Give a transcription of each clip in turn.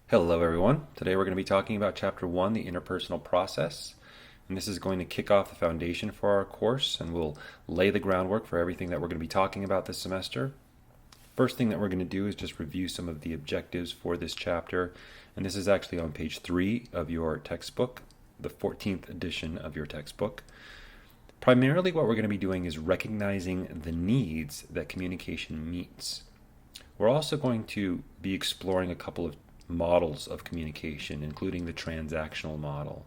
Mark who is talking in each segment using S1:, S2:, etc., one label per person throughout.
S1: Hello, everyone. Today we're going to be talking about Chapter 1, the interpersonal process. And this is going to kick off the foundation for our course, and we'll lay the groundwork for everything that we're going to be talking about this semester. First thing that we're going to do is just review some of the objectives for this chapter. And this is actually on page 3 of your textbook, the 14th edition of your textbook. Primarily, what we're going to be doing is recognizing the needs that communication meets. We're also going to be exploring a couple of models of communication, including the transactional model,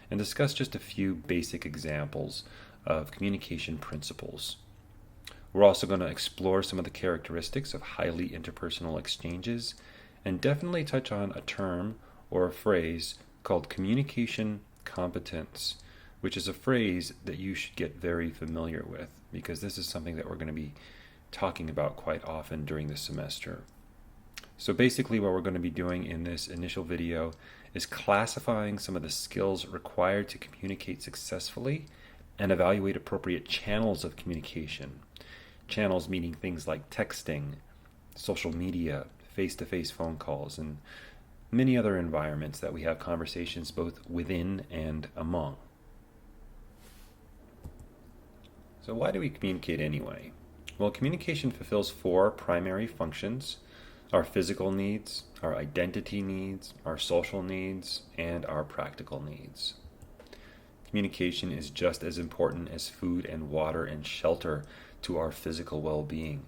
S1: and discuss just a few basic examples of communication principles. We're also going to explore some of the characteristics of highly interpersonal exchanges and definitely touch on a term or a phrase called communication competence, which is a phrase that you should get very familiar with because this is something that we're going to be talking about quite often during the semester. So basically what we're going to be doing in this initial video is classifying some of the skills required to communicate successfully and evaluate appropriate channels of communication. Channels meaning things like texting, social media, face-to-face phone calls, and many other environments that we have conversations both within and among. So why do we communicate anyway? Well, communication fulfills 4 primary functions: our physical needs, our identity needs, our social needs, and our practical needs. Communication is just as important as food and water and shelter to our physical well-being.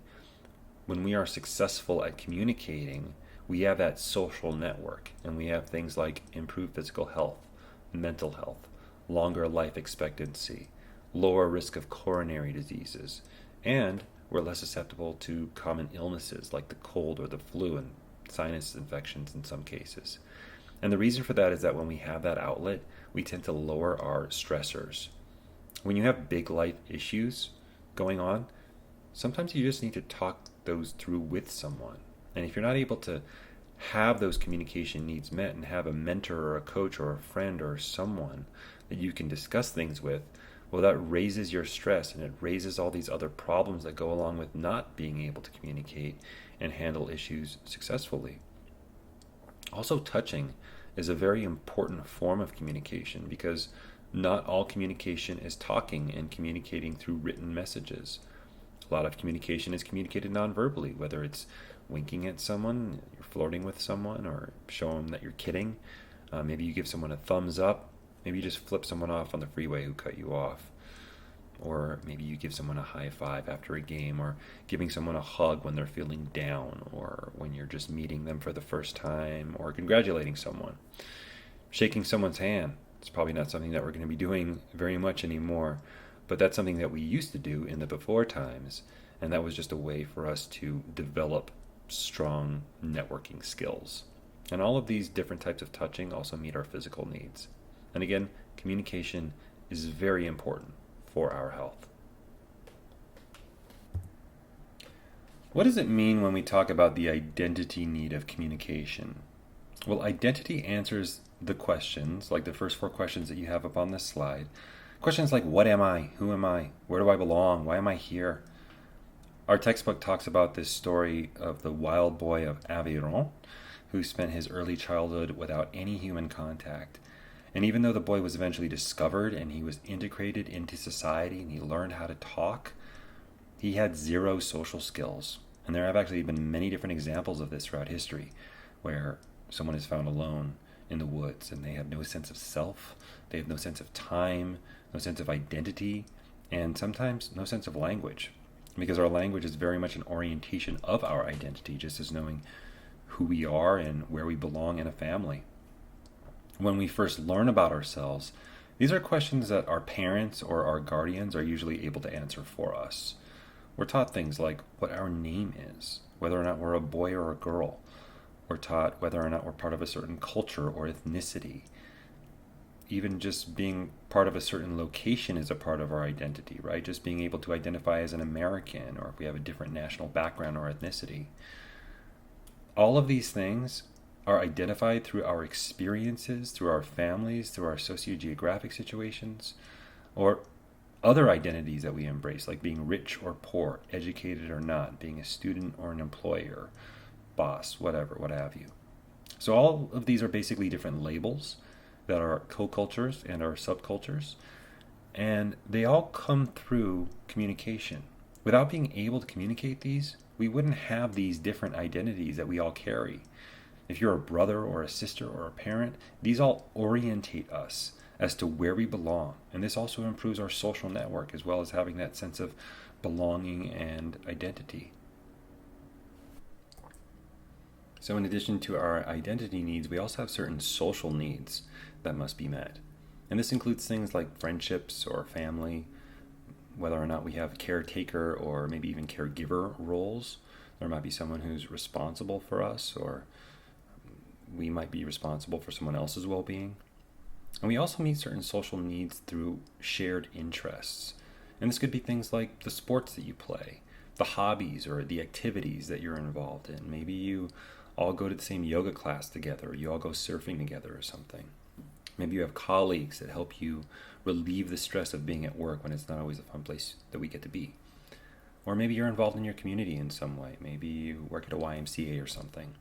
S1: When we are successful at communicating, we have that social network, and we have things like improved physical health, mental health, longer life expectancy, lower risk of coronary diseases, and we're less susceptible to common illnesses like the cold or the flu and sinus infections in some cases. And the reason for that is that when we have that outlet, we tend to lower our stressors. When you have big life issues going on, sometimes you just need to talk those through with someone. And if you're not able to have those communication needs met and have a mentor or a coach or a friend or someone that you can discuss things with, well, that raises your stress and it raises all these other problems that go along with not being able to communicate and handle issues successfully. Also, touching is a very important form of communication because not all communication is talking and communicating through written messages. A lot of communication is communicated non-verbally, whether it's winking at someone, you're flirting with someone, or showing them that you're kidding. Maybe you give someone a thumbs up. Maybe you just flip someone off on the freeway who cut you off. Or maybe you give someone a high five after a game, or giving someone a hug when they're feeling down, or when you're just meeting them for the first time, or congratulating someone. Shaking someone's hand. It's probably not something that we're going to be doing very much anymore, but that's something that we used to do in the before times, and that was just a way for us to develop strong networking skills. And all of these different types of touching also meet our physical needs. And again, communication is very important for our health. What does it mean when we talk about the identity need of communication? Well, identity answers the questions, like the first 4 questions that you have up on this slide. Questions like, what am I? Who am I? Where do I belong? Why am I here? Our textbook talks about this story of the wild boy of Aveyron, who spent his early childhood without any human contact. And even though the boy was eventually discovered and he was integrated into society and he learned how to talk, he had 0 social skills. And there have actually been many different examples of this throughout history, where someone is found alone in the woods and they have no sense of self, they have no sense of time, no sense of identity, and sometimes no sense of language. Because our language is very much an orientation of our identity, just as knowing who we are and where we belong in a family. When we first learn about ourselves, these are questions that our parents or our guardians are usually able to answer for us. We're taught things like what our name is, whether or not we're a boy or a girl. We're taught whether or not we're part of a certain culture or ethnicity. Even just being part of a certain location is a part of our identity, right? Just being able to identify as an American, or if we have a different national background or ethnicity. All of these things are identified through our experiences, through our families, through our sociogeographic situations, or other identities that we embrace, like being rich or poor, educated or not, being a student or an employer, boss, whatever, what have you. So all of these are basically different labels that are co-cultures and are subcultures, and they all come through communication. Without being able to communicate these, we wouldn't have these different identities that we all carry. If you're a brother or a sister or a parent, these all orientate us as to where we belong. And this also improves our social network as well as having that sense of belonging and identity. So in addition to our identity needs, we also have certain social needs that must be met. And this includes things like friendships or family, whether or not we have caretaker or maybe even caregiver roles. There might be someone who's responsible for us, or we might be responsible for someone else's well-being. And we also meet certain social needs through shared interests. And this could be things like the sports that you play, the hobbies or the activities that you're involved in. Maybe you all go to the same yoga class together, or you all go surfing together or something. Maybe you have colleagues that help you relieve the stress of being at work when it's not always a fun place that we get to be. Or maybe you're involved in your community in some way. Maybe you work at a YMCA or something.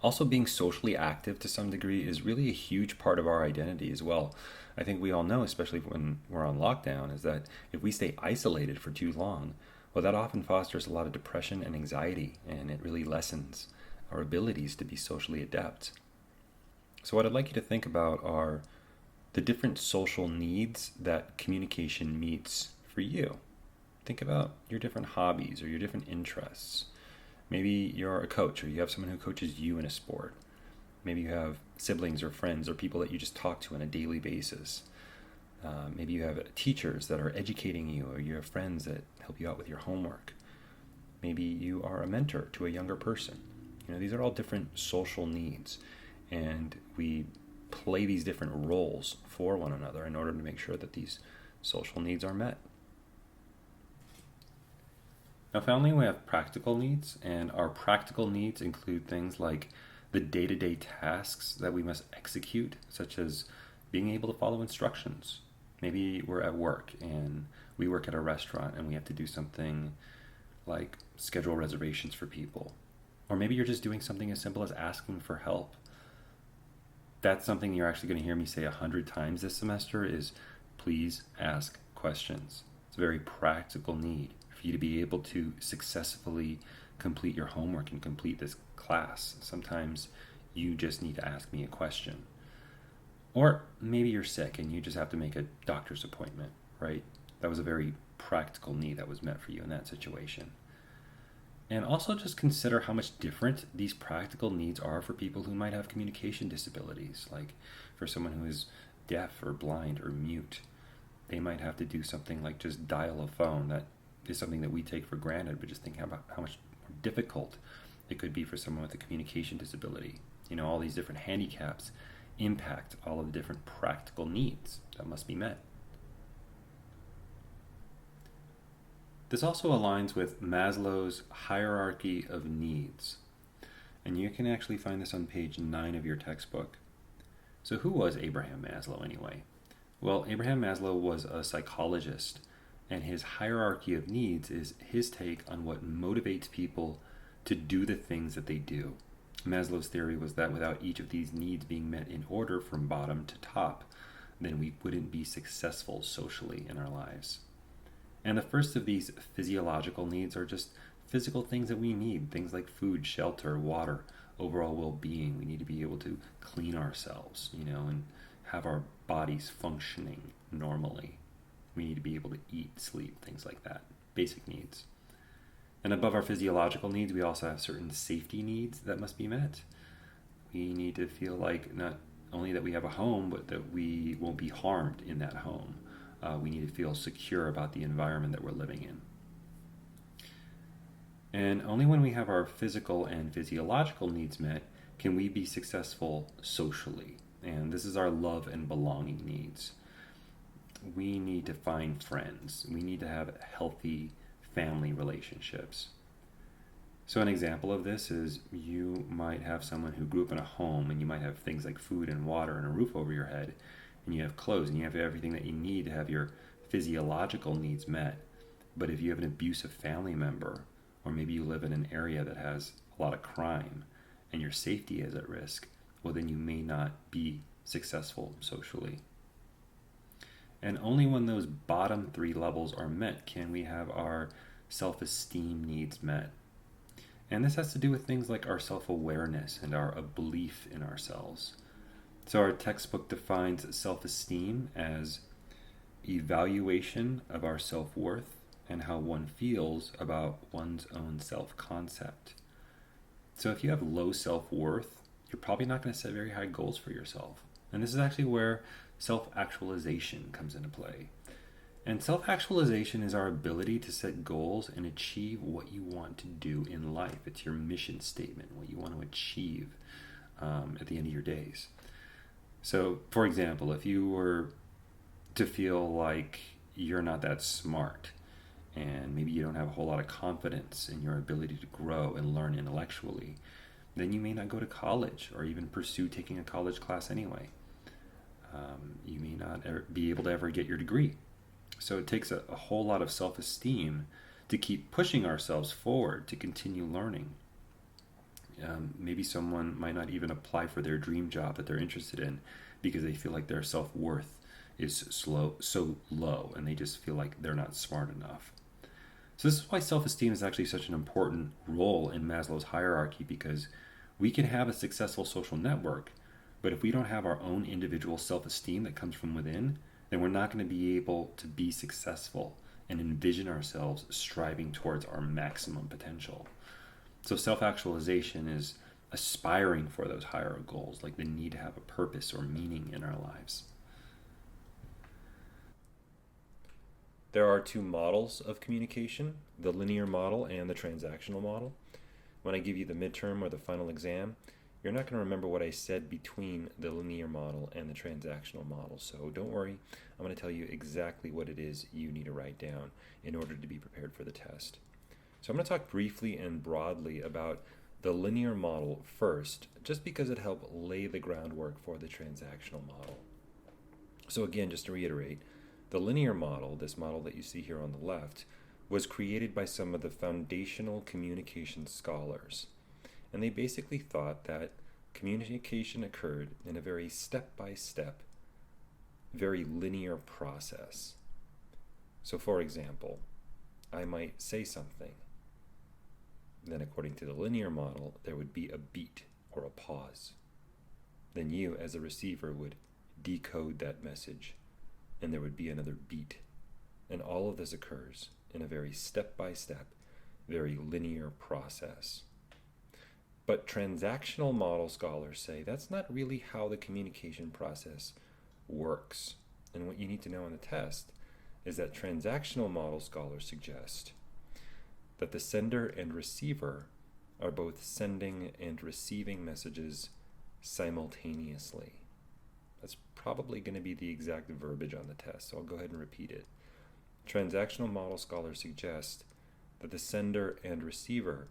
S1: Also, being socially active to some degree is really a huge part of our identity as well. I think we all know, especially when we're on lockdown, is that if we stay isolated for too long, well, that often fosters a lot of depression and anxiety, and it really lessens our abilities to be socially adept. So what I'd like you to think about are the different social needs that communication meets for you. Think about your different hobbies or your different interests. Maybe you're a coach, or you have someone who coaches you in a sport. Maybe you have siblings or friends or people that you just talk to on a daily basis. Maybe you have teachers that are educating you, or you have friends that help you out with your homework. Maybe you are a mentor to a younger person. These are all different social needs, and we play these different roles for one another in order to make sure that these social needs are met. Now, finally, we have practical needs, and our practical needs include things like the day-to-day tasks that we must execute, such as being able to follow instructions. Maybe we're at work and we work at a restaurant and we have to do something like schedule reservations for people. Or maybe you're just doing something as simple as asking for help. That's something you're actually going to hear me say 100 times this semester is please ask questions. It's a very practical need for you to be able to successfully complete your homework and complete this class. Sometimes you just need to ask me a question. Or maybe you're sick and you just have to make a doctor's appointment, right? That was a very practical need that was met for you in that situation. And also just consider how much different these practical needs are for people who might have communication disabilities. Like for someone who is deaf or blind or mute, they might have to do something like just dial a phone. That is something that we take for granted, but just think about how much more difficult it could be for someone with a communication disability. All these different handicaps impact all of the different practical needs that must be met. This also aligns with Maslow's hierarchy of needs. And you can actually find this on page 9 of your textbook. So who was Abraham Maslow anyway? Well, Abraham Maslow was a psychologist, and his hierarchy of needs is his take on what motivates people to do the things that they do. Maslow's theory was that without each of these needs being met in order from bottom to top, then we wouldn't be successful socially in our lives. And the first of these physiological needs are just physical things that we need, things like food, shelter, water, overall well-being. We need to be able to clean ourselves, and have our bodies functioning normally. We need to be able to eat, sleep, things like that, basic needs. And above our physiological needs, we also have certain safety needs that must be met. We need to feel like not only that we have a home, but that we won't be harmed in that home. We need to feel secure about the environment that we're living in. And only when we have our physical and physiological needs met can we be successful socially. And this is our love and belonging needs. We need to find friends. We need to have healthy family relationships. So an example of this is you might have someone who grew up in a home, and you might have things like food and water and a roof over your head, and you have clothes, and you have everything that you need to have your physiological needs met. But if you have an abusive family member, or maybe you live in an area that has a lot of crime, and your safety is at risk, well, then you may not be successful socially. And only when those bottom 3 levels are met can we have our self-esteem needs met. And this has to do with things like our self-awareness and our belief in ourselves. So our textbook defines self-esteem as evaluation of our self-worth and how one feels about one's own self-concept. So if you have low self-worth, you're probably not going to set very high goals for yourself. And this is actually where self-actualization comes into play. And self-actualization is our ability to set goals and achieve what you want to do in life. It's your mission statement, what you want to achieve at the end of your days. So, for example, if you were to feel like you're not that smart, and maybe you don't have a whole lot of confidence in your ability to grow and learn intellectually, then you may not go to college or even pursue taking a college class anyway. You may not be able to ever get your degree. So it takes a whole lot of self-esteem to keep pushing ourselves forward to continue learning. Maybe someone might not even apply for their dream job that they're interested in because they feel like their self-worth is so low, and they just feel like they're not smart enough. So this is why self-esteem is actually such an important role in Maslow's hierarchy, because we can have a successful social network, but if we don't have our own individual self-esteem that comes from within, then we're not going to be able to be successful and envision ourselves striving towards our maximum potential. So self-actualization is aspiring for those higher goals, like the need to have a purpose or meaning in our lives. There are 2 models of communication, the linear model and the transactional model. When I give you the midterm or the final exam, you're not going to remember what I said between the linear model and the transactional model. So don't worry, I'm going to tell you exactly what it is you need to write down in order to be prepared for the test. So I'm going to talk briefly and broadly about the linear model first, just because it helped lay the groundwork for the transactional model. So again, just to reiterate, the linear model, this model that you see here on the left, was created by some of the foundational communication scholars. And they basically thought that communication occurred in a very step-by-step, very linear process. So for example, I might say something. Then according to the linear model, there would be a beat or a pause. Then you, as a receiver, would decode that message, and there would be another beat. And all of this occurs in a very step-by-step, very linear process. But transactional model scholars say that's not really how the communication process works. And what you need to know on the test is that transactional model scholars suggest that the sender and receiver are both sending and receiving messages simultaneously. That's probably going to be the exact verbiage on the test, so I'll go ahead and repeat it. Transactional model scholars suggest that the sender and receiver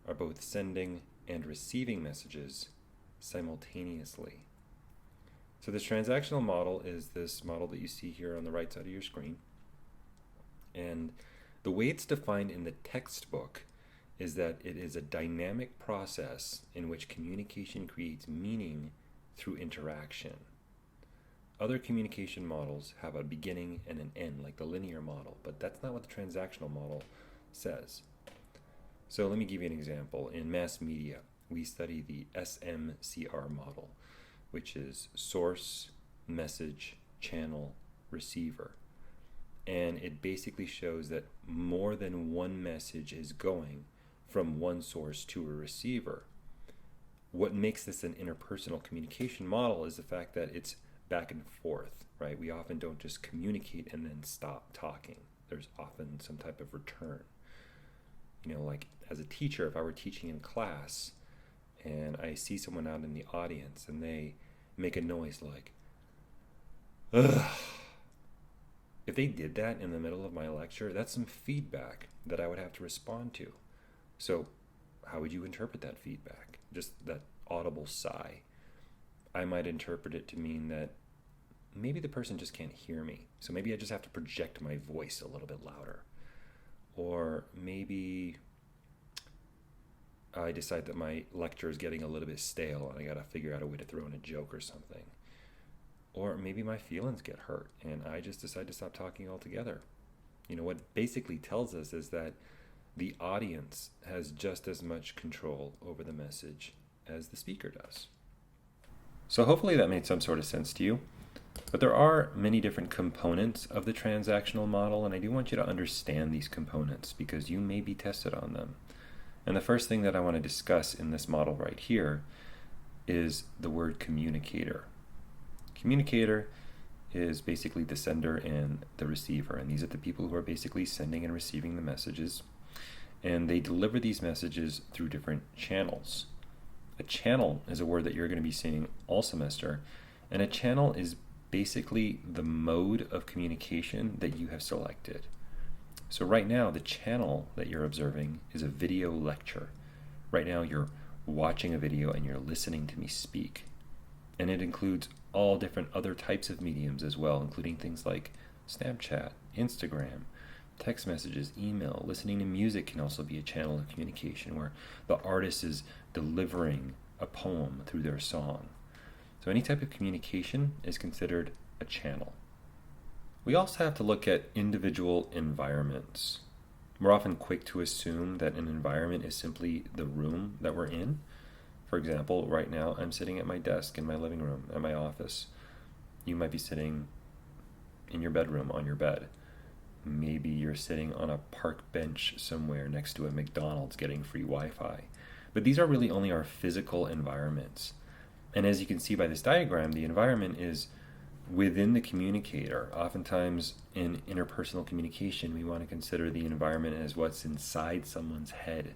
S1: are both sending and receiving messages simultaneously. So this transactional model is this model that you see here on the right side of your screen. And the way it's defined in the textbook is that it is a dynamic process in which communication creates meaning through interaction. Other communication models have a beginning and an end, like the linear model, but that's not what the transactional model says. So let me give you an example. In mass media, we study the SMCR model, which is source, message, channel, receiver. And it basically shows that more than one message is going from one source to a receiver. What makes this an interpersonal communication model is the fact that it's back and forth, right? We often don't just communicate and then stop talking. There's often some type of return. You know, like as a teacher, if I were teaching in class and I see someone out in the audience and they make a noise like, ugh. If they did that in the middle of my lecture, that's some feedback that I would have to respond to. So how would you interpret that feedback? Just that audible sigh. I might interpret it to mean that maybe the person just can't hear me. So maybe I just have to project my voice a little bit louder. Or maybe I decide that my lecture is getting a little bit stale and I got to figure out a way to throw in a joke or something. Or maybe my feelings get hurt and I just decide to stop talking altogether. What it basically tells us is that the audience has just as much control over the message as the speaker does. So hopefully that made some sort of sense to you. But there are many different components of the transactional model, and I do want you to understand these components because you may be tested on them. And the first thing that I want to discuss in this model right here is the word communicator. Communicator is basically the sender and the receiver, and these are the people who are basically sending and receiving the messages, and they deliver these messages through different channels. A channel is a word that you're going to be seeing all semester, and a channel is basically the mode of communication that you have selected. So right now, the channel that you're observing is a video lecture. Right now, you're watching a video and you're listening to me speak. And it includes all different other types of mediums as well, including things like Snapchat, Instagram, text messages, email. Listening to music can also be a channel of communication where the artist is delivering a poem through their song. So any type of communication is considered a channel. We also have to look at individual environments. We're often quick to assume that an environment is simply the room that we're in. For example, right now I'm sitting at my desk in my living room at my office. You might be sitting in your bedroom on your bed. Maybe you're sitting on a park bench somewhere next to a McDonald's getting free Wi-Fi. But these are really only our physical environments. And as you can see by this diagram, the environment is within the communicator. Oftentimes in interpersonal communication, we want to consider the environment as what's inside someone's head.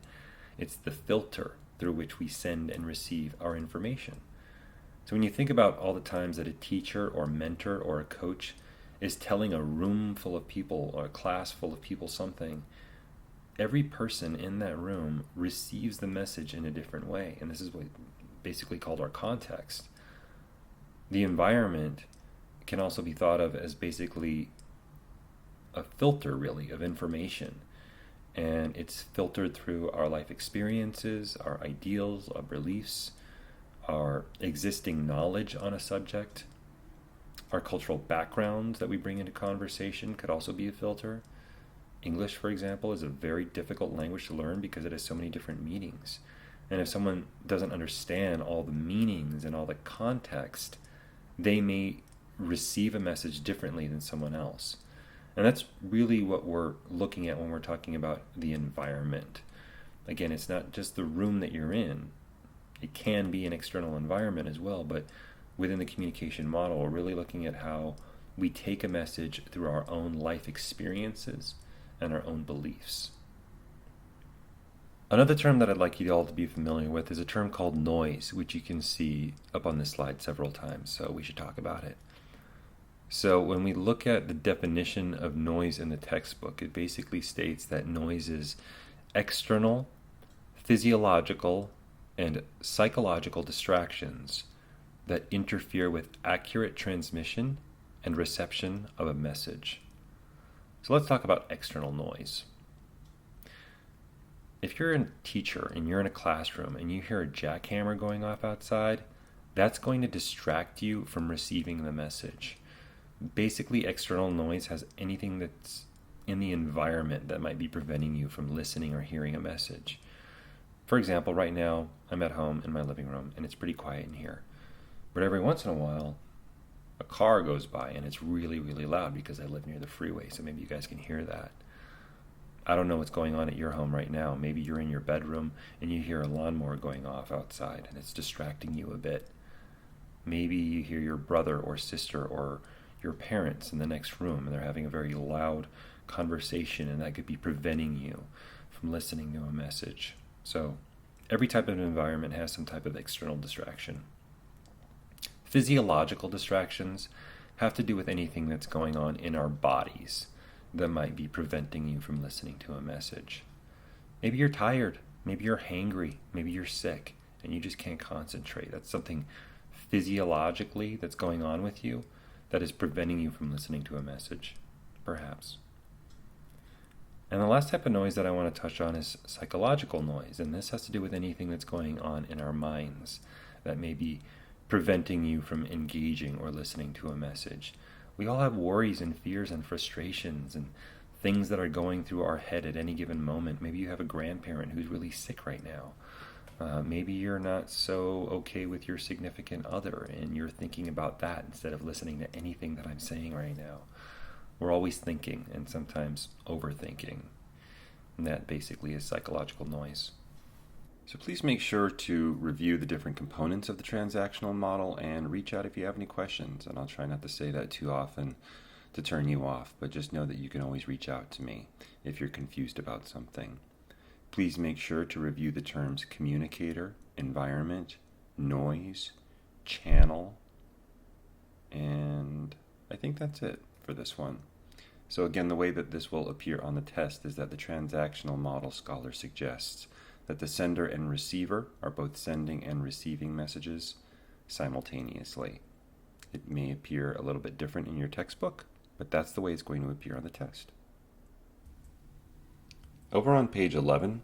S1: It's the filter through which we send and receive our information. So when you think about all the times that a teacher or mentor or a coach is telling a room full of people or a class full of people something, every person in that room receives the message in a different way. And this is what basically called our context. The environment can also be thought of as basically a filter, really, of information. And it's filtered through our life experiences, our ideals, our beliefs, our existing knowledge on a subject. Our cultural backgrounds that we bring into conversation could also be a filter. English, for example, is a very difficult language to learn because it has so many different meanings. And if someone doesn't understand all the meanings and all the context, they may receive a message differently than someone else. And that's really what we're looking at when we're talking about the environment. Again, it's not just the room that you're in. It can be an external environment as well, but within the communication model, we're really looking at how we take a message through our own life experiences and our own beliefs. Another term that I'd like you all to be familiar with is a term called noise, which you can see up on this slide several times, so we should talk about it. So when we look at the definition of noise in the textbook, it basically states that noise is external, physiological, and psychological distractions that interfere with accurate transmission and reception of a message. So let's talk about external noise. If you're a teacher and you're in a classroom and you hear a jackhammer going off outside, that's going to distract you from receiving the message. Basically, external noise has anything that's in the environment that might be preventing you from listening or hearing a message. For example, right now, I'm at home in my living room and it's pretty quiet in here. But every once in a while, a car goes by and it's really, really loud because I live near the freeway, so maybe you guys can hear that. I don't know what's going on at your home right now. Maybe you're in your bedroom and you hear a lawnmower going off outside and it's distracting you a bit. Maybe you hear your brother or sister or your parents in the next room and they're having a very loud conversation and that could be preventing you from listening to a message. So every type of environment has some type of external distraction. Physiological distractions have to do with anything that's going on in our bodies that might be preventing you from listening to a message. Maybe you're tired, maybe you're hangry, maybe you're sick, and you just can't concentrate. That's something physiologically that's going on with you that is preventing you from listening to a message, perhaps. And the last type of noise that I want to touch on is psychological noise. And this has to do with anything that's going on in our minds that may be preventing you from engaging or listening to a message. We all have worries and fears and frustrations and things that are going through our head at any given moment. Maybe you have a grandparent who's really sick right now. Maybe you're not so okay with your significant other and you're thinking about that instead of listening to anything that I'm saying right now. We're always thinking and sometimes overthinking. And that basically is psychological noise. So please make sure to review the different components of the transactional model and reach out if you have any questions. And I'll try not to say that too often to turn you off, but just know that you can always reach out to me if you're confused about something. Please make sure to review the terms communicator, environment, noise, channel, and I think that's it for this one. So again, the way that this will appear on the test is that the transactional model scholar suggests that the sender and receiver are both sending and receiving messages simultaneously. It may appear a little bit different in your textbook, but that's the way it's going to appear on the test. Over on page 11,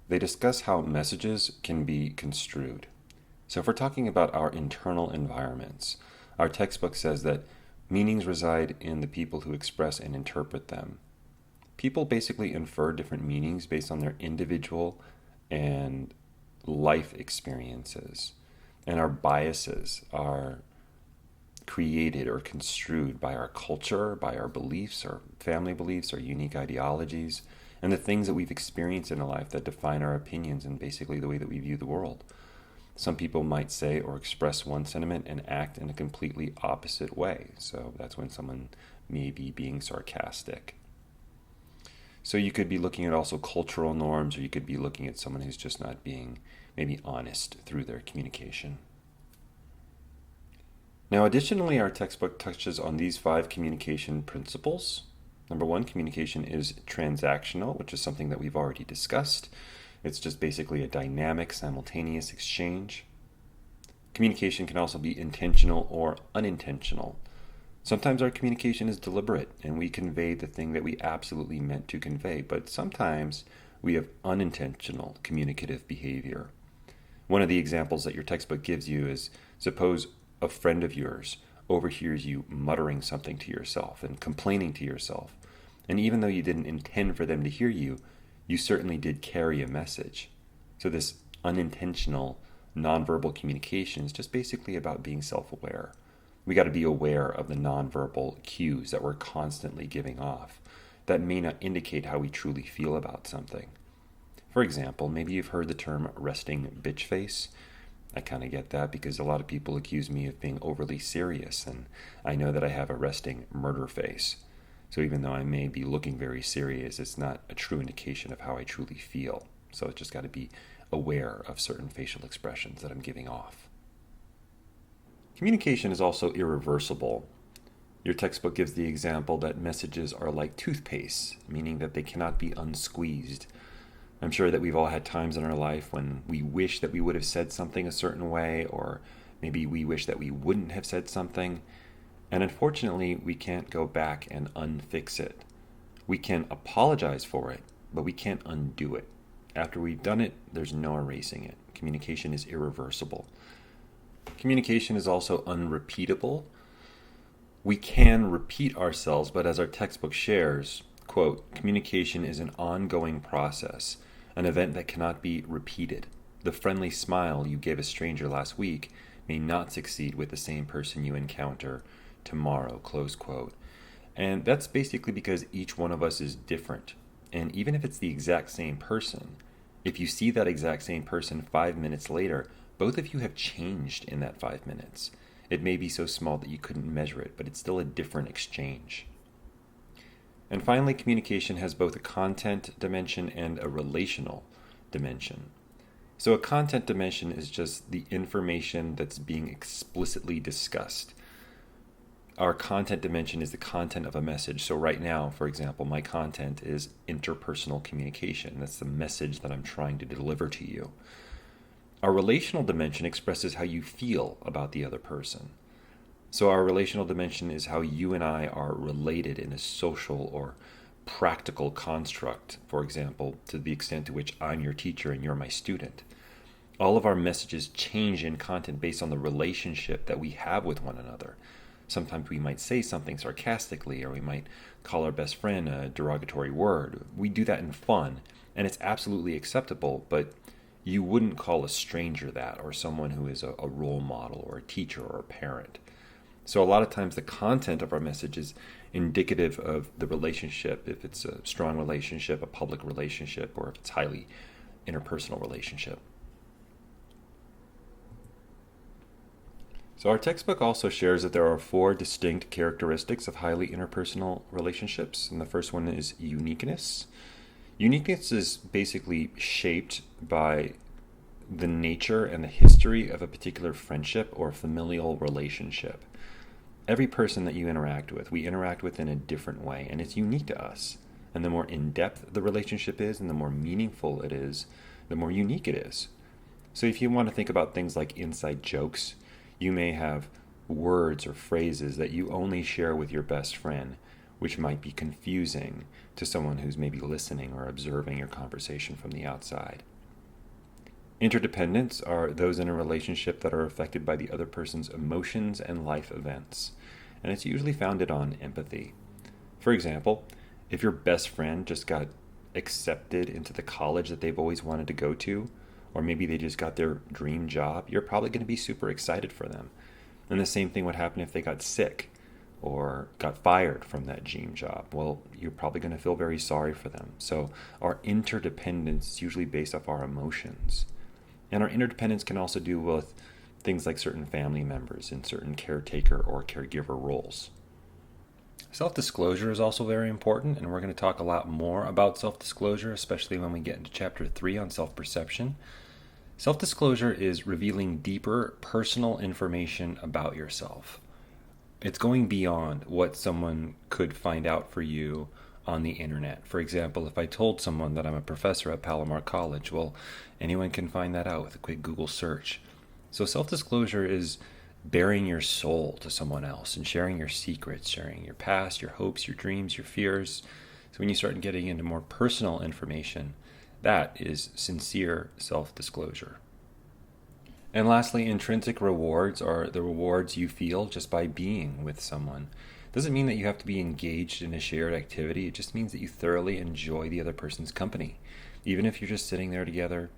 S1: they discuss how messages can be construed. So if we're talking about our internal environments, our textbook says that meanings reside in the people who express and interpret them. People basically infer different meanings based on their individual and life experiences. And our biases are created or construed by our culture, by our beliefs, our family beliefs, our unique ideologies, and the things that we've experienced in our life that define our opinions and basically the way that we view the world. Some people might say or express one sentiment and act in a completely opposite way. So that's when someone may be being sarcastic. So you could be looking at also cultural norms, or you could be looking at someone who's just not being maybe honest through their communication. Now, additionally, our textbook touches on these 5 communication principles. Number 1, communication is transactional, which is something that we've already discussed. It's just basically a dynamic, simultaneous exchange. Communication can also be intentional or unintentional. Sometimes our communication is deliberate and we convey the thing that we absolutely meant to convey, but sometimes we have unintentional communicative behavior. One of the examples that your textbook gives you is, suppose a friend of yours overhears you muttering something to yourself and complaining to yourself. And even though you didn't intend for them to hear you, you certainly did carry a message. So this unintentional, nonverbal communication is just basically about being self-aware. We got to be aware of the nonverbal cues that we're constantly giving off that may not indicate how we truly feel about something. For example, maybe you've heard the term resting bitch face. I kind of get that because a lot of people accuse me of being overly serious, and I know that I have a resting murder face. So even though I may be looking very serious, it's not a true indication of how I truly feel. So it's just got to be aware of certain facial expressions that I'm giving off. Communication is also irreversible. Your textbook gives the example that messages are like toothpaste, meaning that they cannot be unsqueezed. I'm sure that we've all had times in our life when we wish that we would have said something a certain way, or maybe we wish that we wouldn't have said something. And unfortunately, we can't go back and unfix it. We can apologize for it, but we can't undo it. After we've done it, there's no erasing it. Communication is irreversible. Communication is also unrepeatable. We can repeat ourselves, but as our textbook shares, quote, communication is an ongoing process, an event that cannot be repeated. The friendly smile you gave a stranger last week may not succeed with the same person you encounter tomorrow, close quote. And that's basically because each one of us is different. And even if it's the exact same person, if you see that exact same person 5 minutes later, both of you have changed in that 5 minutes. It may be so small that you couldn't measure it, but it's still a different exchange. And finally, communication has both a content dimension and a relational dimension. So a content dimension is just the information that's being explicitly discussed. Our content dimension is the content of a message. So right now, for example, my content is interpersonal communication. That's the message that I'm trying to deliver to you. Our relational dimension expresses how you feel about the other person. So our relational dimension is how you and I are related in a social or practical construct, for example, to the extent to which I'm your teacher and you're my student. All of our messages change in content based on the relationship that we have with one another. Sometimes we might say something sarcastically, or we might call our best friend a derogatory word. We do that in fun, and it's absolutely acceptable, but you wouldn't call a stranger that, or someone who is a role model or a teacher or a parent. So a lot of times the content of our message is indicative of the relationship, if it's a strong relationship, a public relationship, or if it's highly interpersonal relationship. So our textbook also shares that there are 4 distinct characteristics of highly interpersonal relationships, and the first one is uniqueness. Uniqueness is basically shaped by the nature and the history of a particular friendship or familial relationship. Every person that you interact with, we interact with in a different way, and it's unique to us. And the more in-depth the relationship is and the more meaningful it is, the more unique it is. So if you want to think about things like inside jokes, you may have words or phrases that you only share with your best friend, which might be confusing to someone who's maybe listening or observing your conversation from the outside. Interdependents are those in a relationship that are affected by the other person's emotions and life events, and it's usually founded on empathy. For example, if your best friend just got accepted into the college that they've always wanted to go to, or maybe they just got their dream job, you're probably going to be super excited for them. And the same thing would happen if they got sick or got fired from that dream job. Well, you're probably going to feel very sorry for them. So our interdependence is usually based off our emotions. And our interdependence can also do with things like certain family members in certain caretaker or caregiver roles. Self-disclosure is also very important, and we're going to talk a lot more about self-disclosure, especially when we get into Chapter 3 on self-perception. Self-disclosure is revealing deeper personal information about yourself. It's going beyond what someone could find out for you on the internet. For example, if I told someone that I'm a professor at Palomar College, well, anyone can find that out with a quick Google search. So self-disclosure is bearing your soul to someone else and sharing your secrets, sharing your past, your hopes, your dreams, your fears. So when you start getting into more personal information, that is sincere self-disclosure. And lastly, intrinsic rewards are the rewards you feel just by being with someone. It doesn't mean that you have to be engaged in a shared activity. It just means that you thoroughly enjoy the other person's company. Even if you're just sitting there together,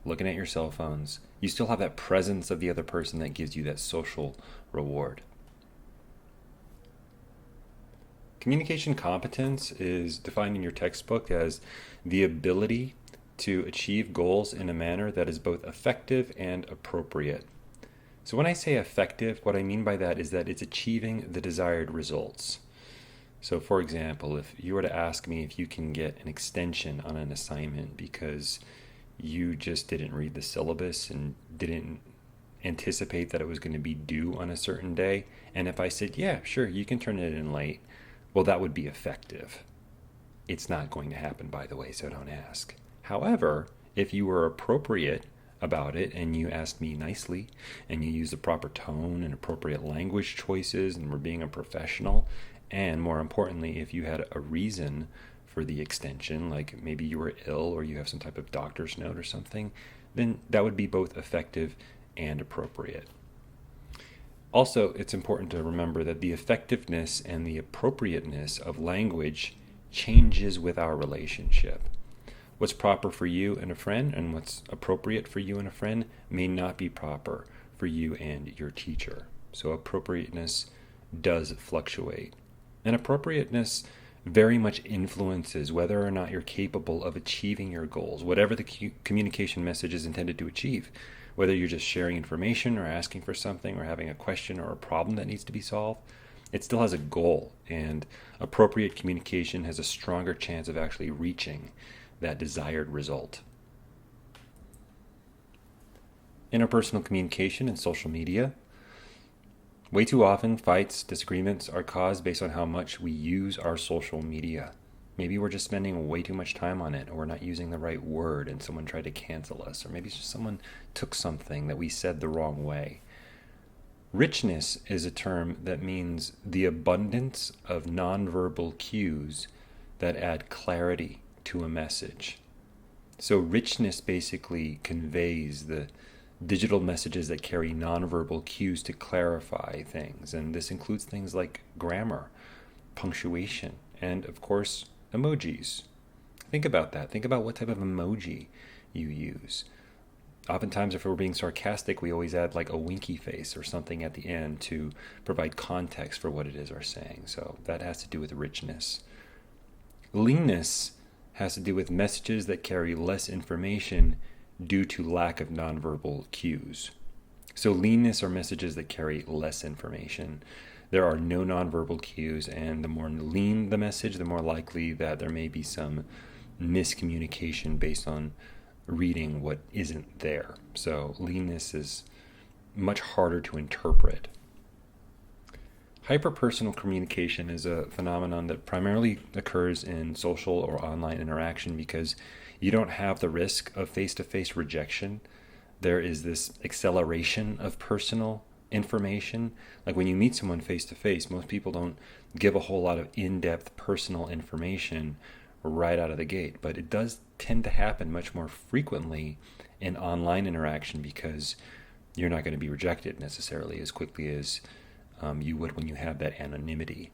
S1: looking at your cell phones, you still have that presence of the other person that gives you that social reward. Communication competence is defined in your textbook as the ability to achieve goals in a manner that is both effective and appropriate. So when I say effective, what I mean by that is that it's achieving the desired results. So for example, if you were to ask me if you can get an extension on an assignment because you just didn't read the syllabus and didn't anticipate that it was going to be due on a certain day, and if I said, yeah, sure, you can turn it in late, well, that would be effective. It's not going to happen, by the way, so don't ask. However, if you were appropriate about it and you asked me nicely and you used the proper tone and appropriate language choices and were being a professional, and more importantly, if you had a reason for the extension, like maybe you were ill or you have some type of doctor's note or something, then that would be both effective and appropriate. Also, it's important to remember that the effectiveness and the appropriateness of language changes with our relationship. What's proper for you and a friend and what's appropriate for you and a friend may not be proper for you and your teacher. So appropriateness does fluctuate. And appropriateness very much influences whether or not you're capable of achieving your goals, whatever the communication message is intended to achieve. Whether you're just sharing information or asking for something or having a question or a problem that needs to be solved, it still has a goal, and appropriate communication has a stronger chance of actually reaching that desired result. Interpersonal communication and social media. Way too often, fights, disagreements are caused based on how much we use our social media. Maybe we're just spending way too much time on it, or we're not using the right word and someone tried to cancel us, or maybe it's just someone took something that we said the wrong way. Richness is a term that means the abundance of nonverbal cues that add clarity to a message. So richness basically conveys the digital messages that carry nonverbal cues to clarify things. And this includes things like grammar, punctuation, and of course, emojis. Think about that. Think about what type of emoji you use. Oftentimes, if we're being sarcastic, we always add like a winky face or something at the end to provide context for what it is we're saying. So that has to do with richness. Leanness has to do with messages that carry less information due to lack of nonverbal cues. So leanness are messages that carry less information. There are no nonverbal cues, and the more lean the message, the more likely that there may be some miscommunication based on reading what isn't there. So leanness is much harder to interpret. Hyperpersonal communication is a phenomenon that primarily occurs in social or online interaction because you don't have the risk of face-to-face rejection. There is this acceleration of personal information. Like when you meet someone face-to-face, most people don't give a whole lot of in-depth personal information right out of the gate. But it does tend to happen much more frequently in online interaction because you're not going to be rejected necessarily as quickly as you would when you have that anonymity.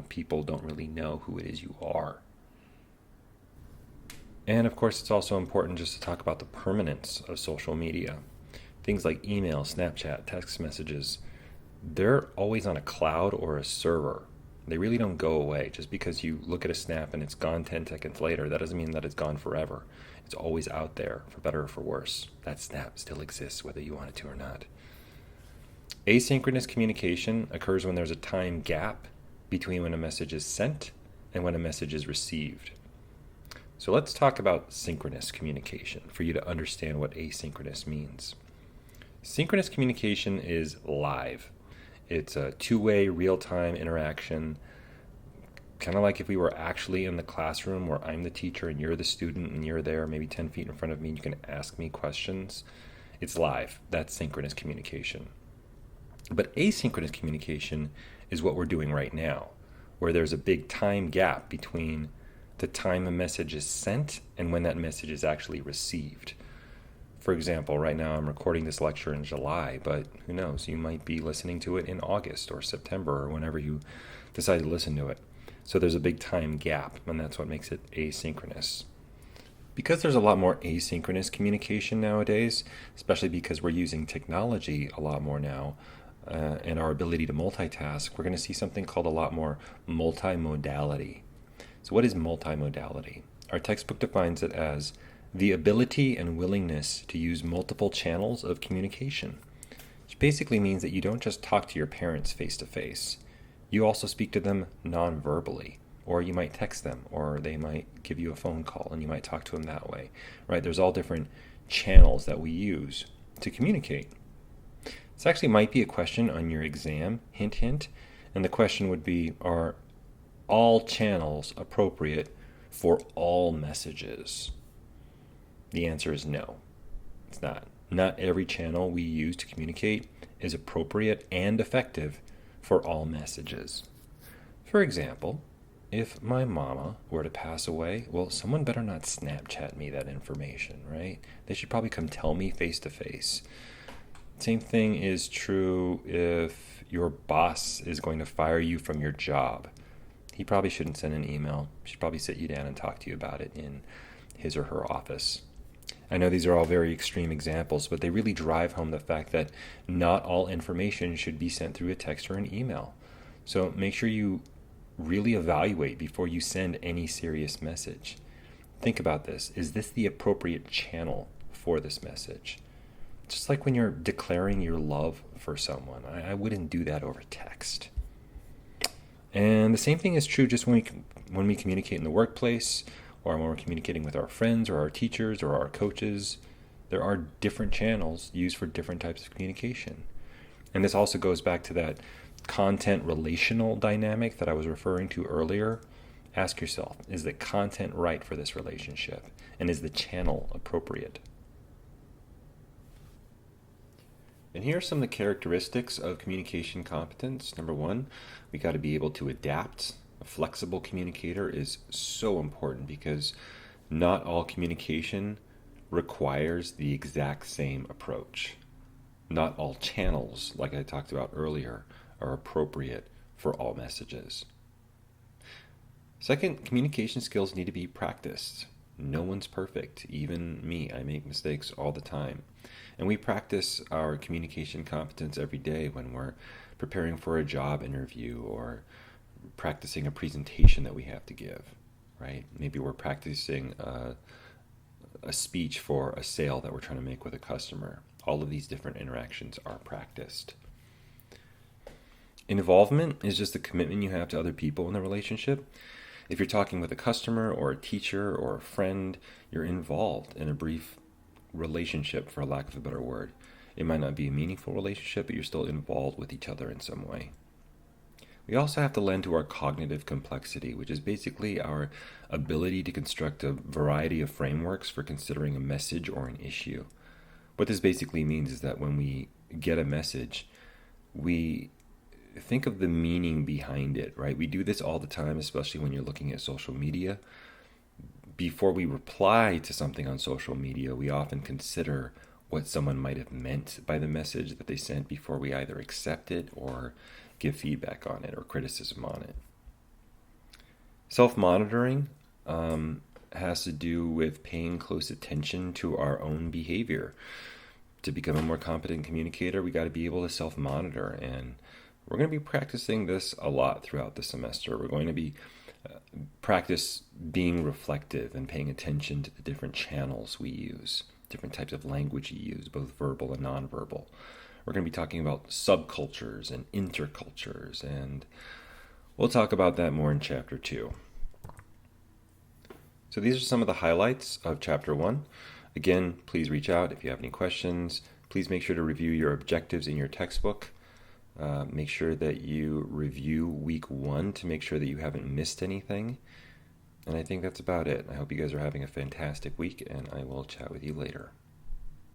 S1: People don't really know who it is you are. And of course, it's also important just to talk about the permanence of social media. Things like email, Snapchat, text messages, they're always on a cloud or a server. They really don't go away. Just because you look at a snap and it's gone 10 seconds later, that doesn't mean that it's gone forever. It's always out there, for better or for worse. That snap still exists, whether you want it to or not. Asynchronous communication occurs when there's a time gap between when a message is sent and when a message is received. So let's talk about synchronous communication for you to understand what asynchronous means. Synchronous communication is live. It's a two-way, real-time interaction, kind of like if we were actually in the classroom where I'm the teacher and you're the student and you're there maybe 10 feet in front of me and you can ask me questions. It's live. That's synchronous communication. But asynchronous communication is what we're doing right now, where there's a big time gap between the time a message is sent and when that message is actually received. For example, right now I'm recording this lecture in July, but who knows, you might be listening to it in August or September or whenever you decide to listen to it. So there's a big time gap, and that's what makes it asynchronous. Because there's a lot more asynchronous communication nowadays, especially because we're using technology a lot more now, and our ability to multitask, we're going to see something called a lot more multimodality. So what is multimodality? Our textbook defines it as the ability and willingness to use multiple channels of communication, which basically means that you don't just talk to your parents face-to-face. You also speak to them non-verbally, or you might text them, or they might give you a phone call, and you might talk to them that way, right? There's all different channels that we use to communicate. This actually might be a question on your exam, hint, hint, and the question would be, are all channels appropriate for all messages? The answer is no, it's not. Not every channel we use to communicate is appropriate and effective for all messages. For example, if my mama were to pass away, well, someone better not Snapchat me that information, right? They should probably come tell me face to face. Same thing is true if your boss is going to fire you from your job. He probably shouldn't send an email. He should probably sit you down and talk to you about it in his or her office. I know these are all very extreme examples, but they really drive home the fact that not all information should be sent through a text or an email. So make sure you really evaluate before you send any serious message. Think about this. Is this the appropriate channel for this message? Just like when you're declaring your love for someone, I wouldn't do that over text. And the same thing is true just when we communicate in the workplace, or when we're communicating with our friends or our teachers or our coaches. There are different channels used for different types of communication. And this also goes back to that content relational dynamic that I was referring to earlier. Ask yourself, is the content right for this relationship? And is the channel appropriate? And here are some of the characteristics of communication competence. Number one, we got to be able to adapt A flexible communicator is so important because not all communication requires the exact same approach. Not all channels, like I talked about earlier, are appropriate for all messages. Second, communication skills need to be practiced. No one's perfect. Even me, I make mistakes all the time. And we practice our communication competence every day when we're preparing for a job interview or practicing a presentation that we have to give, right? Maybe we're practicing a speech for a sale that we're trying to make with a customer. All of these different interactions are practiced. Involvement is just the commitment you have to other people in the relationship. If you're talking with a customer or a teacher or a friend, you're involved in a brief relationship, for lack of a better word. It might not be a meaningful relationship, but you're still involved with each other in some way. We also have to lend to our cognitive complexity, which is basically our ability to construct a variety of frameworks for considering a message or an issue. What this basically means is that when we get a message, we think of the meaning behind it, right? We do this all the time, especially when you're looking at social media. Before we reply to something on social media, we often consider what someone might have meant by the message that they sent before we either accept it or give feedback on it or criticism on it. Self-monitoring has to do with paying close attention to our own behavior. To become a more competent communicator, we got to be able to self-monitor, and we're going to be practicing this a lot throughout the semester. We're going to be practice being reflective and paying attention to the different channels we use, different types of language you use, both verbal and nonverbal. We're going to be talking about subcultures and intercultures, and we'll talk about that more in Chapter 2. So these are some of the highlights of Chapter 1. Again, please reach out if you have any questions. Please make sure to review your objectives in your textbook. Make sure that you review week 1 to make sure that you haven't missed anything. And I think that's about it. I hope you guys are having a fantastic week, and I will chat with you later.